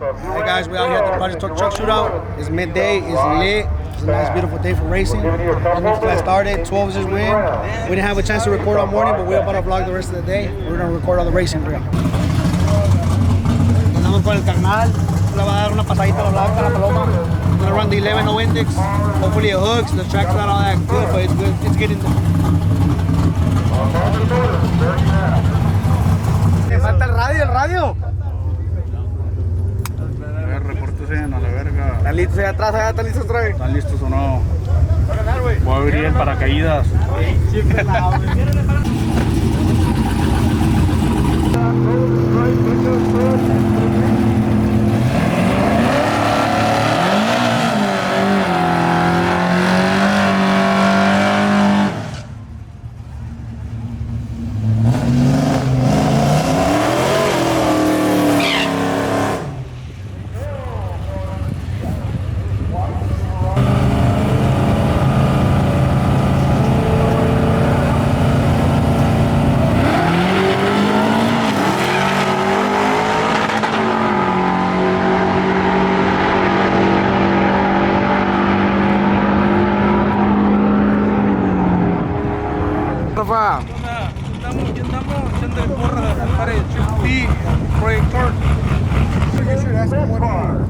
Hey guys, we're out here at the Project Truck Shootout. It's midday, it's lit. It's a nice, beautiful day for racing. The new class started, 12 just win. We didn't have a chance to record all morning, but we're about to vlog the rest of the day. We're gonna record all the racing for you. Andamos por el carnal. Le va a dar una pasadita a la blanca, a la paloma. I'm gonna run the 11 index. Hopefully it hooks. The track's not all that good, but it's good. It's getting there. Me falta el radio. Repórtese a la verga. ¿Están listos allá atrás? ¿Están listos otra vez? ¿Están listos o no? Voy a abrir el paracaídas. Siempre la abro.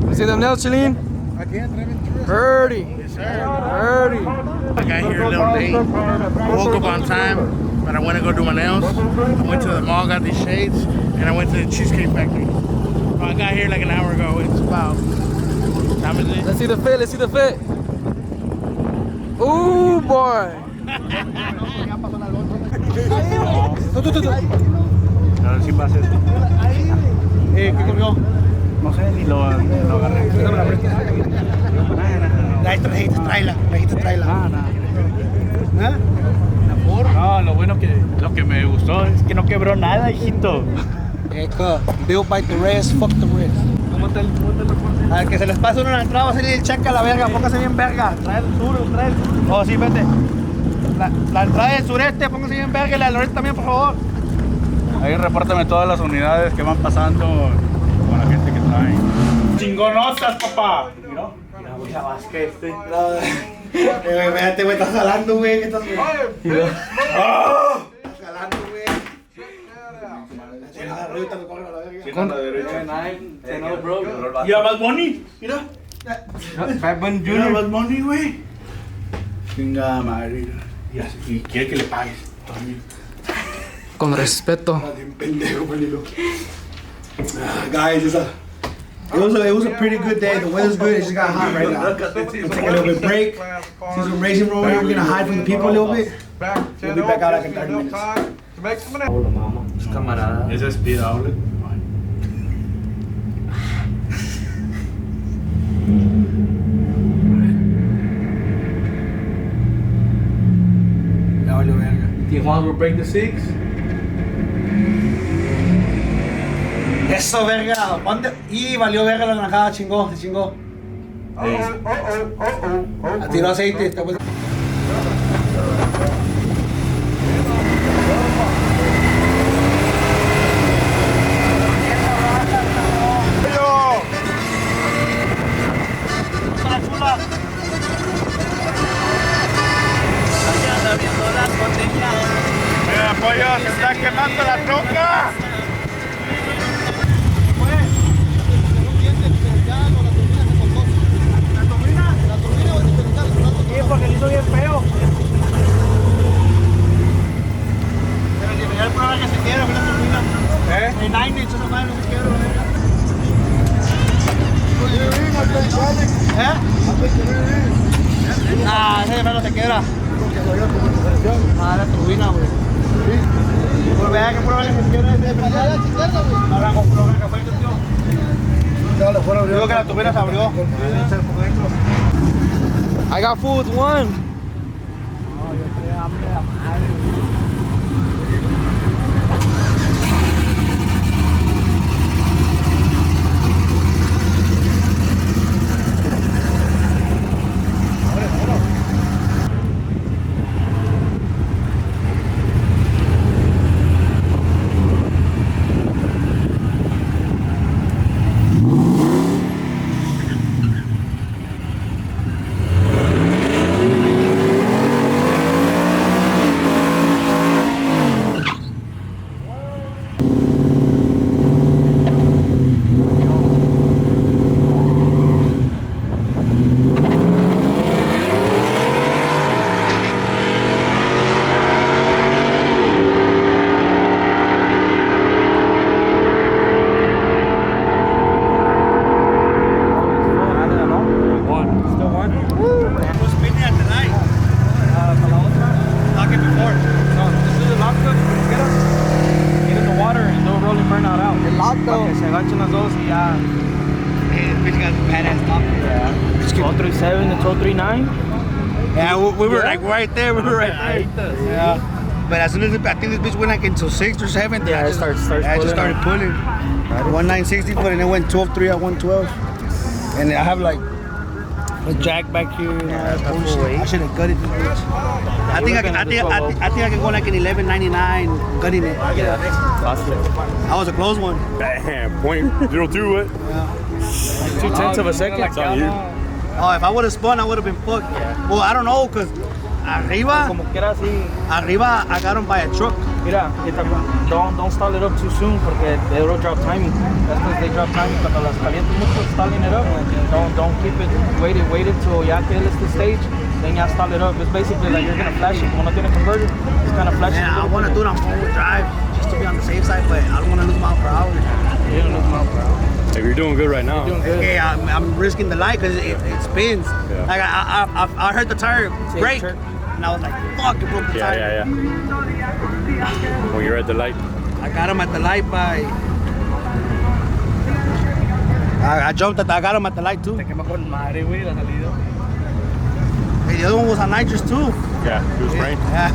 You see them nails, Chalene? Birdie. Birdie. I got here a little late. I woke up on time, but I went to go do my nails. I went to the mall, got these shades, and I went to the Cheesecake Factory. So I got here like an hour ago. It's about... Time is it? Let's see the fit. Let's see the fit. Ooh, boy. A ver si pasa esto. ¿Qué comió? No sé, ni lo agarré. Tráela. ¿Ah? No, lo que me gustó es que no quebró nada, hijito. Built by the rest, fuck the rest. Al que se les pase uno en la entrada va a salir el cheque a la verga, póngase bien verga. Trae el sur. Oh, sí, vete. La entrada del sureste, póngase bien verga y la del noreste también, por favor. Ahí repórtame todas las unidades que van pasando con la gente que trae. ¡Chingonotas, papá! Mira, Vázquez, Espérate, güey, estás jalando, güey. ¿Qué estás haciendo? Estás jalando, güey. Ahorita me corre a la verga. Con la derecha. Y a Bad Bunny, mira. Bad Bunny Mira a Jr. Bad Bunny, güey. Chingada madre. Y quiere que le pagues también. Con respeto. Bien pendejo, Panilo. Guys, it was a pretty good day. The weather's good. It just got hot right now. We'll take a little bit break. See some racing rolling. We're gonna hide from the people a little bit. We'll be back out like in 30 minutes. Camarada. Ese es Speed Outlet. Ya valió verga. Tijuana will break the six. Eso, verga. ¿Dónde? Y valió verga la naranjada. Se chingó. Tiró aceite. Mira, pollo, se está quemando la troca. Porque le hizo bien feo. Pero ni me prueba que se quiera, una turbina. El 9 inch, esa madre no se quiebra, ese de menos se quiebra. La turbina, güey. Pues vea que prueba que se quiebra ese de ahora compró que fue el tío. Digo que la turbina se abrió. I got food one. This bitch got badass top. Yeah. 1237 to 1239. Yeah, we were like right there. We were right there. Yeah. But as soon as I think this bitch went like into 6th or 7th, Yeah, I it just starts started pulling. 1960 foot, and it went 12.3 at 112. And I have like a jack back here. And all that bullshit. I should have gutted this bitch. I think I can go like an 11.99 gutting it. Yeah, possibly. That was a close one. Damn, .02 what? Like 2/10 of a second. It's on you. Oh, if I would have spun, I would have been fucked. Well, I don't know, cause arriba Como quiera así. I got him by a truck. Mira, don't stall it up too soon porque they will drop timing. That's because they drop timing. Cuando las calientas mucho, stalling it up. Don't keep it. Wait until ya que él the stage. Then ya stall it up. It's basically like you're gonna flash it. Como no tiene converter, it's kind of flashing. Man, I want to do it on 4-wheel drive just to be on the safe side, but I don't want to lose mile per hour. You don't lose mile per hour. Hey, you're doing good right now. You're doing good. Okay, I'm risking the light because it spins. Yeah. Like I heard the tire break, jerk. and I was like, "Fuck!" It broke the tire. Yeah. When you're at the light. I got him at the light by. I jumped I got him at the light too. Hey, the other one was on nitrous too. Yeah, it was rain. Yeah.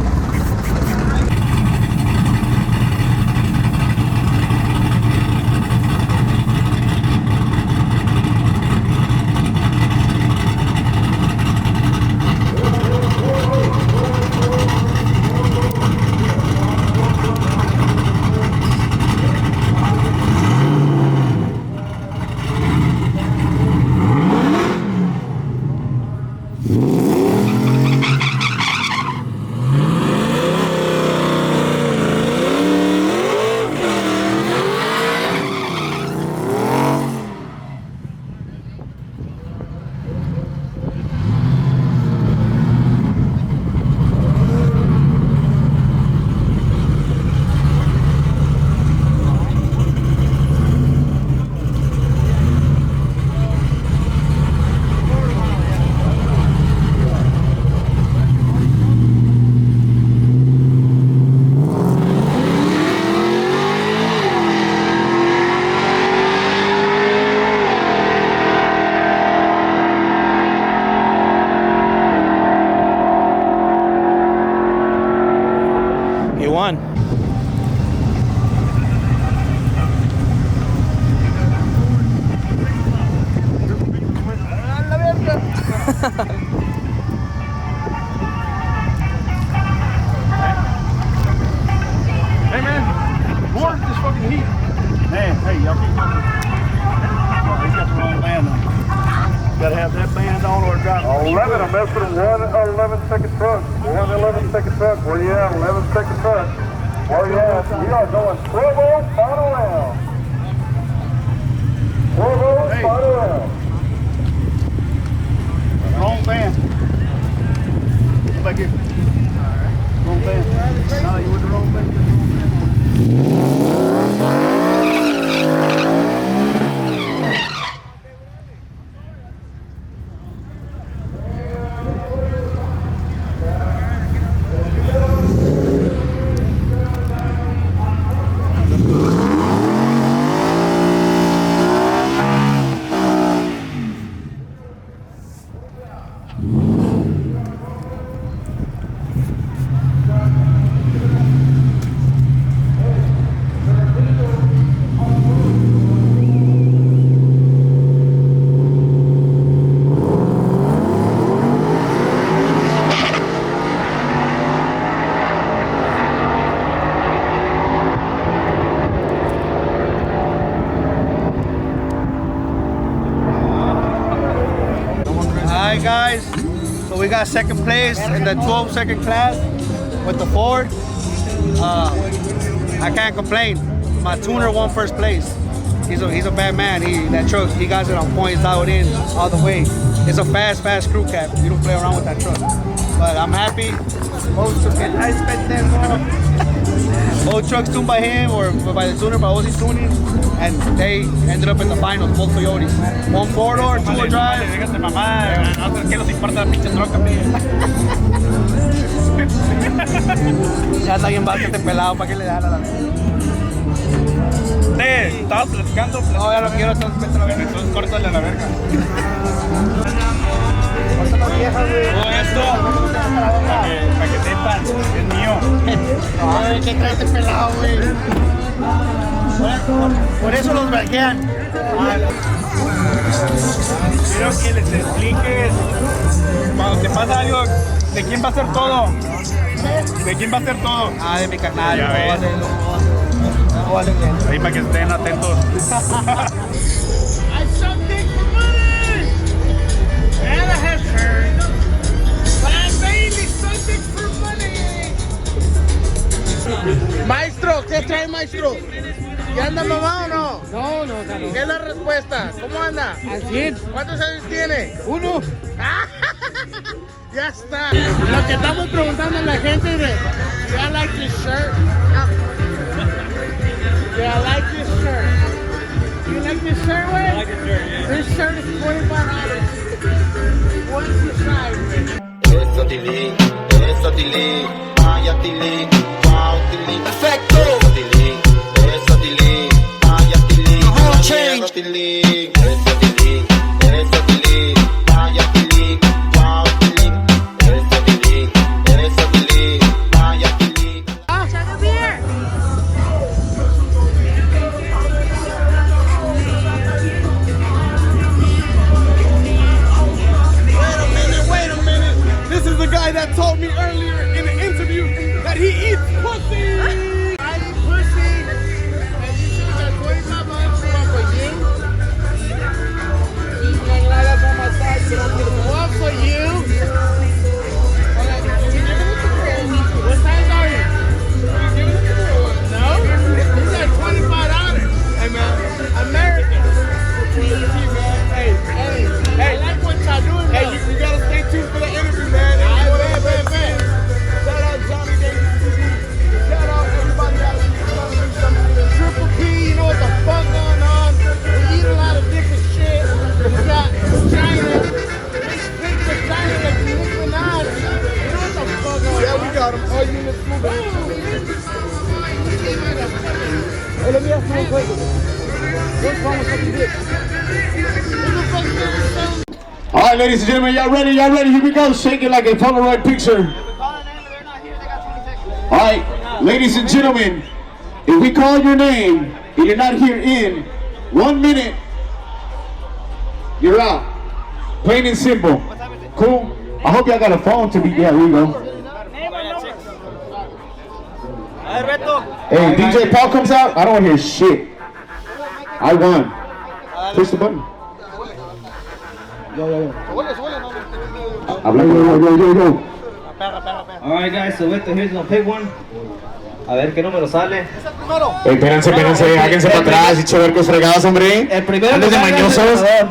You won. Hey man, more this fucking heat. Hey, y'all keep talking. Oh, he's got the wrong band on. Gotta have that band on or drop. 11, I'm messing with 11-second truck. 11-second truck. Where you at? 11-second truck. Where you at? We are going 12-0, final round. 12-0, final round. Wrong band. Go back here. Wrong band. No, you were the wrong band. Alright guys, so we got second place in the 12-second class with the Ford. I can't complain. My tuner won first place. He's a bad man. That truck, he got it on point, he's dialed in all the way. It's a fast crew cab. You don't play around with that truck. But I'm happy. Both trucks, I spent them all. Both trucks tuned by him or by the tuner, by Ozzy Tuning, and they ended up in the finals, both Toyotas. One 4-door, 2-wheel drive. Ya está bien, bastante pelado para que le da la Estaba platicando. No, ya lo quiero, entonces vete a la verga. Entonces córtale a la verga. Todo esto, para que sepan, es mío. Ay, ¿qué traes de pelado, güey? Por eso los verguean. Quiero que les expliques cuando te pasa algo, ¿de quién va a ser todo? ¿De quién va a ser todo? Ah, de mi canal. Ya ves. Ahí para que estén atentos. Maestro, ¿qué trae, maestro? ¿Ya anda mamá o no? No. ¿Qué es la respuesta? ¿Cómo anda? Así. ¿Cuántos años tiene? 1. Ya está. Lo que estamos preguntando a la gente de, do I like this shirt? Do I like this shirt? Do you like this shirt, güey? I like this shirt, yeah. This shirt is $25. What's the size, güey? Eso Tilly, vaya Tilly, wow Tilly, perfecto. Eso Tilly, vaya Tilly, eso Tilly, eso Tilly, vaya Tilly, wow Tilly, eso Tilly, vaya Tilly. Chug a beer. Wait a minute. This is the guy that told me earlier in the interview that he eats pussy. I eat pussy. And you should have got $25 for you. $1 on my side, so I'm gonna one for you. What size are you? No? He's like $25. Hey man, American. Hey, I like what y'all doing. Hey, you gotta stay tuned for the interview, man. Shout out Johnny Davis. Shout out everybody out there. Triple P, you know what the fuck going on? We eat a lot of different shit. We got China. Big vagina like Nicki Minaj. You know what the fuck going on? Yeah, we got them. All units moving. Hey, let me ask you one question. What's wrong with what you did? All right, ladies and gentlemen, y'all ready? Here we go. Shake it like a Polaroid picture. All right, ladies and gentlemen, if we call your name and you're not here in 1 minute, you're out. Plain and simple. Cool? I hope y'all got a phone to be. Yeah, here we go. Hey, DJ Paul comes out. I don't want to hear shit. I won. Push the button. Habla, yo. Alright guys, so here's gonna pick one. A ver qué número sale. Hey, espérense, háganse para atrás y chovercos fregados, hombre. El primero Antes que de salga es el mañosos. ganador.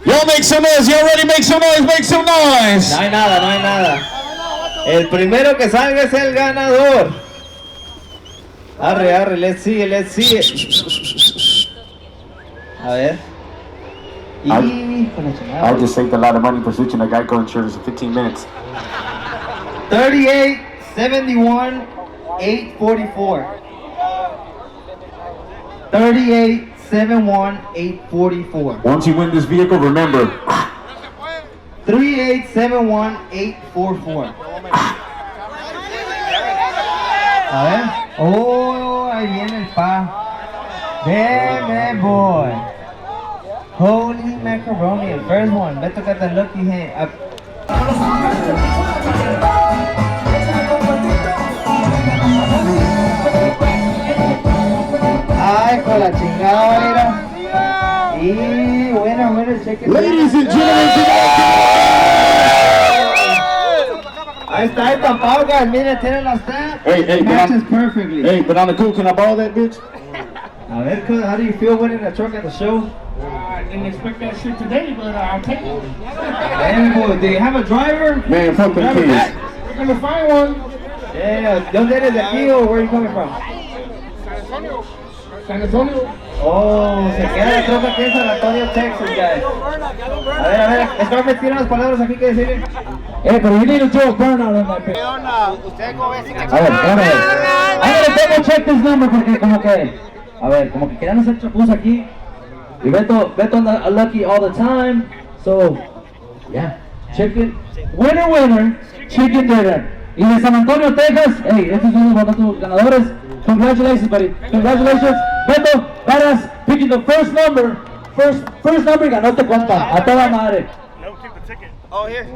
Y'all make some noise, y'all ready? Make some noise. No hay nada. El primero que salga es el ganador. Arre, let's see it. A ver. I'll just saved a lot of money for switching to Geico insurance in 15 minutes. 38, 71, 844. 38, 71, 844. Once you win this vehicle, remember. 38, 71, 844. A ver. Oh, ahí viene el pa. Damn, boy. Holy macaroni, el first one. Beto got the lucky hand. Ay, con la chingada, mira. Y winner, check it. Ladies and gentlemen, Ahí está el tapado, guys. Mira, tiene la stamp. Hey, matches perfectly. Hey, but on the cool, can I borrow that bitch? A ver, how do you feel winning a truck at the show? I didn't expect that shit today, but I'll take it. Damn, boy, do you have a driver? Man, fuck them kids. We're gonna find one. Yeah, ¿dónde eres de aquí o where are you coming from? San Antonio. Oh, se queda la troca aquí en San Antonio, Texas, guys. A ver, Scarface tiene unas palabras aquí que decirle. Pero you need to throw a burnout on that bitch. A ver. I'm gonna double check this number porque como que A ver, como que querían hacer chapuza aquí. Y Beto anda lucky all the time. So, yeah. Chicken. Winner, chicken dinner. Y de San Antonio, Texas. Hey, estos son los nuestros ganadores. Congratulations, buddy. Congratulations. Beto, badass, picking the first number. First number, ganó tu compa. A toda madre. Oh, here.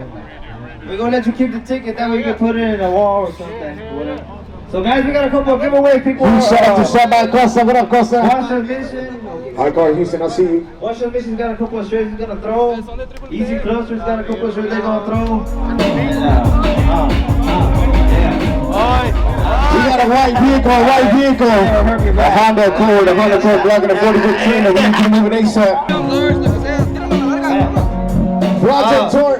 We're gonna let you keep the ticket, that way you can put it in a wall or something. Whatever. So guys, we got a couple of giveaway people. Shout out to Shabbat Cosa, what up, Cosa? Watch your mission. Hi, Corey Houston, I'll see you. Watch your mission's got a couple of straights he's gonna throw. Easy Cluster's got a couple of straights they're gonna throw. We got a white vehicle. A Honda Accord Black and a 4015, and we need to move it ASAP. Project Tour.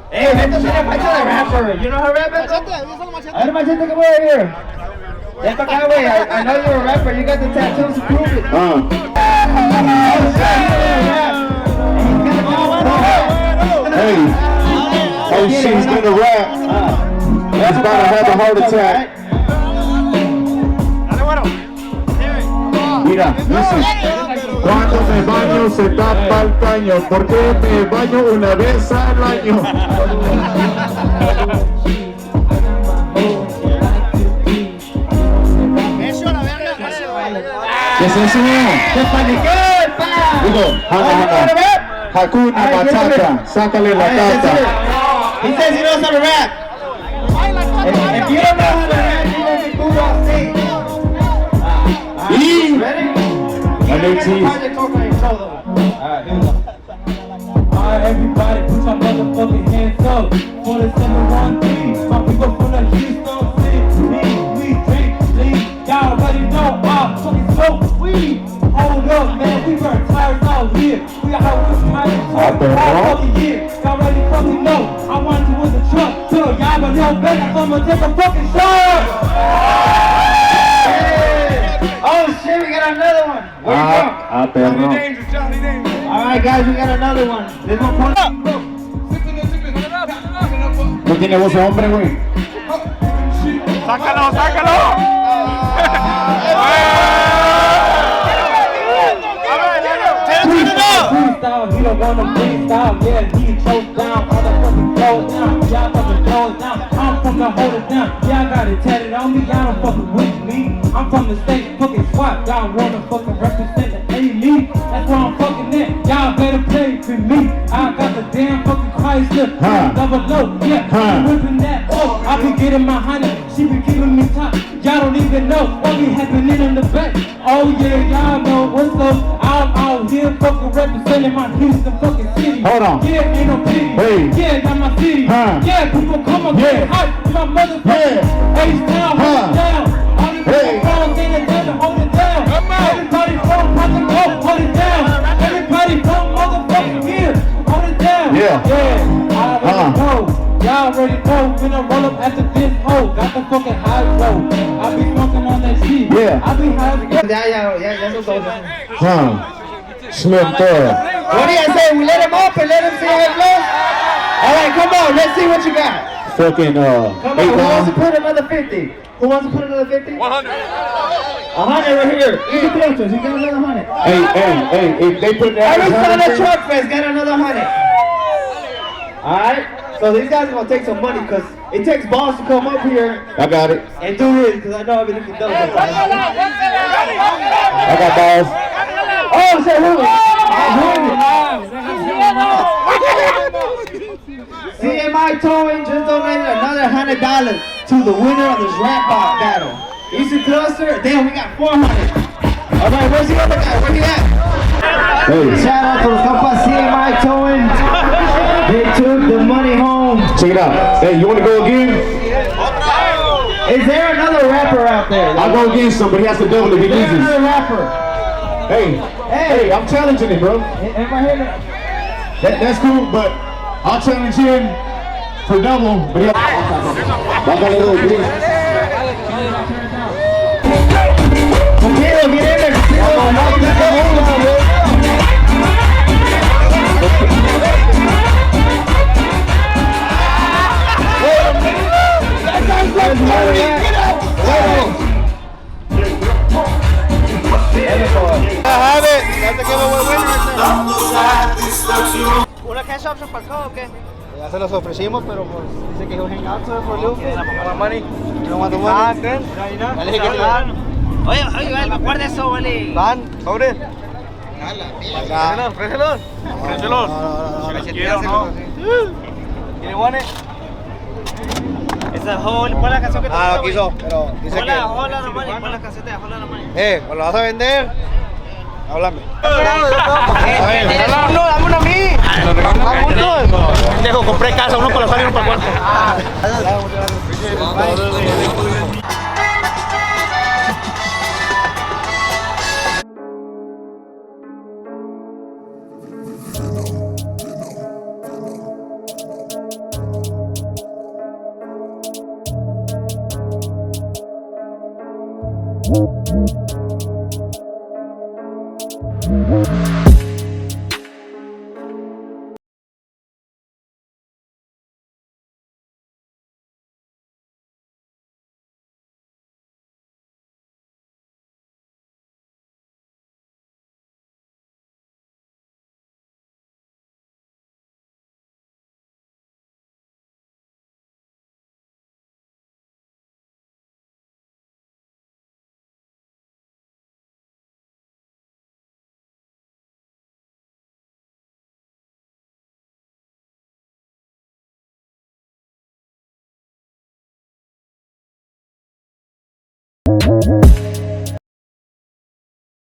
Hey, Beto tiene facha de rapper. You know how to rap, Beto? A ver, Machete, come over here. Ven para acá, güey. I know you're a rapper. You got the tattoos to prove it. Hey, she's gonna rap. He's about to have a heart attack. Mira, listen. Cuando me baño se tapa el caño, porque me baño una vez al año. ¿Qué es eso? ¡Te paniqué, pa! Digo, Hakuna Matata, sácale la carta. He says he knows how to rap. If you don't know how to rap, you won't be moved off stage. Ready? Alright, everybody, put your motherfucking hands up for the 713. My people from the Houston City. We drink, lean. Y'all already know I'm fucking smoke weed. Hold up, man, we burn tires out here. We got our wheels behind the truck all fucking year. Y'all already fucking know I want to win the truck. So y'all but no better, so I'ma take a fucking shot. Oh shit, we got another one. Where you from? Alright guys, we got another one. This one point. No tiene voz de hombre, güey. ¡Sácalo, sácalo! Freestyle, he don't wanna freestyle, yeah, he choked down, all the fucking clothes down, y'all fucking clothes down, I'm from the hold it down, y'all got it tatted on me, y'all don't fucking with me, I'm from the state fucking swap, y'all wanna fucking represent the A-League, that's where I'm fucking at, y'all better play for me, I got the damn fucking Chrysler, double low, yeah, whipping that, oh, I be getting my honey, she be giving me top, y'all don't even know what be happening in the back, oh yeah, y'all know what's up, I'm out here fucking representing my Houston fucking city. Hold on. Yeah, ain't no pity. Hey. Yeah, not my city. Yeah, people come up get hype. My motherfucking H-Town, hold it down. All these people from in the desert, hold it down. Everybody from Papa Go, hold it down. Everybody from motherfucking here, hold it down. Yeah, I already know. Y'all already know. Finna roll up after this hoe. Got the fucking high road. I be smoking on that shit. Yeah. I be high. Yeah, no todo. Smith What do you say? We let him up and let him see how it goes? Alright, come on, let's see what you got. Fucking, Come on, who wants to put another 50? Who wants to put another 50? 100. 100 right here. Easy Clusters, he got another 100. Hey, if they put that. Every son of Truck Fest got another 100. Alright? So these guys are gonna take some money because it takes balls to come up here I got it. and do this because I know I've been looking dumb sometimes. I got balls. Oh, say who? CMI Towing just donated another $100 to the winner of this rap battle. Easy Cluster, damn, we got 400. Alright, where's the other guy? Where he at? Hey, Shout out to the compa CMI Towing. They took the money home. check it out. Hey, you want to go again? Is there another rapper out there? I'll go against him, but he has to double if he Is there loses. another rapper? Hey, I'm challenging him, bro. Am I here? That's cool, but I'll challenge him for double. But Potato, get in there. options para acá o qué? Ya se los ofrecimos, pero pues dice que he'll hang out to it for a little bit. La money. You don't want the money? Ya le dije que te Oye, oye, me acuerdo eso, vale. van, sobre. Préselos, préselos. Préselos. Quiero, ¿no? ¿Quiere one? Esa pon la canción que te Ah, gusta, no quiso, pero dice que... Hola, la money, pon la caseta de Hola, la money. Cuando lo vas a vender, háblame. Dame uno a mí. Dejo, compré casa, uno para la sala y uno para el cuarto.